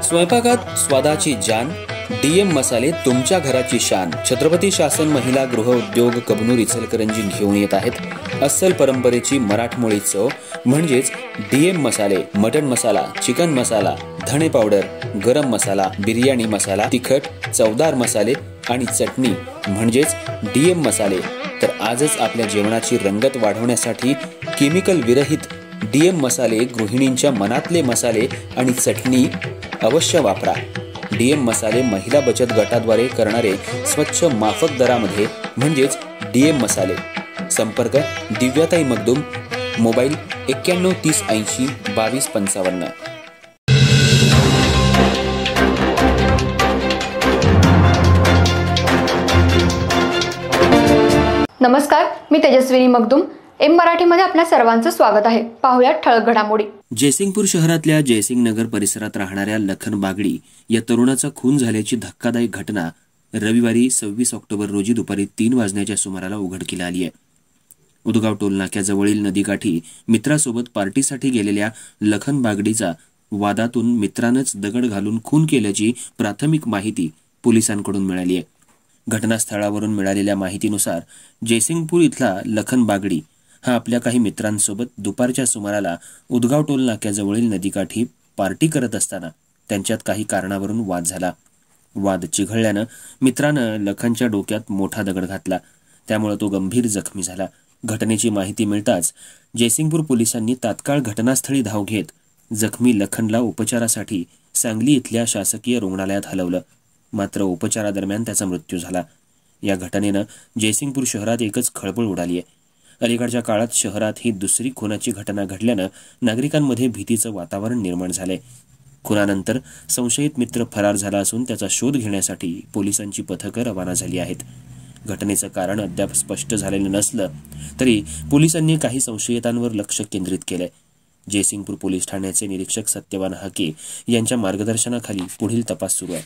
स्वयंपाकात स्वादाची जान, डीएम मसाले तुमच्या घराची शान। छत्रपती शासन महिला गृह उद्योग कबनूर इचलकरंजी घेऊन येत आहेत अस्सल परंपरेची मराठमोळी चव म्हणजेच डीएम मसाले। मटन मसाला, चिकन मसाला, धणे पावडर, गरम मसाला, बिर्याणी मसाला, तिखट चवदार मसाले आणि चटणी म्हणजेच डीएम मसाले। तर आजच आपल्या जेवणाची रंगत वाढवण्यासाठी केमिकल विरहित डीएम मसाले, गृहिणींच्या मनातले मसाले आणि चटणी अवश्य वापरा। डीएम मसाले महिला बचत गटाद्वारे करणारे स्वच्छ माफक दरामध्ये म्हणजेच डीएम मसाले। संपर्क दिव्याताई मगदूम, मोबाईल 91 30 80 22 55। नमस्कार, मी तेजस्विनी मगदूम। एम मराठीमध्ये आपल्या सर्वांचं स्वागत आहे। पाहूया ठळक घडामोडी। जयसिंगपूर शहरातल्या जयसिंग नगर परिसरात राहणाऱ्या लखन बागडी या तरुणाचा खून झाल्याची धक्कादायक घटना रविवारी 26 ऑक्टोबर रोजी दुपारी 3 वाजण्याच्या सुमाराला उघडकीला आली आहे। उदगाव टोल नाक्याजवळील नदीकाठी मित्रासोबत पार्टीसाठी गेलेल्या लखन बागडीचा वादातून मित्रानंच दगड घालून खून केल्याची प्राथमिक माहिती पोलिसांकडून मिळाली आहे। घटनास्थळावरून मिळालेल्या माहितीनुसार जयसिंगपूर इथला लखन बागडी हा आपल्या काही मित्रांसोबत दुपारच्या सुमाराला उदगाव टोल नाक्याजवळील नदीकाठी पार्टी करत असताना त्यांच्यात काही कारणावरून वाद झाला। वाद चिघळल्यानं मित्रानं लखनच्या डोक्यात मोठा दगड घातला, त्यामुळे तो गंभीर जखमी झाला। घटनेची माहिती मिळताच जयसिंगपूर पोलिसांनी तात्काळ घटनास्थळी धाव घेत जखमी लखनला उपचारासाठी सांगली इथल्या शासकीय रुग्णालयात हलवलं, मात्र उपचारादरम्यान त्याचा मृत्यू झाला। या घटनेनं जयसिंगपूर शहरात एकच खळबळ उडाली आहे। अलीकडच्या काळात शहरात ही दुसरी खुनाची घटना घडल्यानं नागरिकांमध्ये भीतीचं वातावरण निर्माण झालंय। खुनानंतर संशयित मित्र फरार झाला असून त्याचा शोध घेण्यासाठी पोलिसांची पथकं रवाना झाली आहेत। घटनेचं कारण अद्याप स्पष्ट झालेलं नसलं तरी पोलिसांनी काही संशयितांवर लक्ष केंद्रित केलंय। जयसिंगपूर पोलीस ठाण्याचे निरीक्षक सत्यवान हाके यांच्या मार्गदर्शनाखाली पुढील तपास सुरू आहे।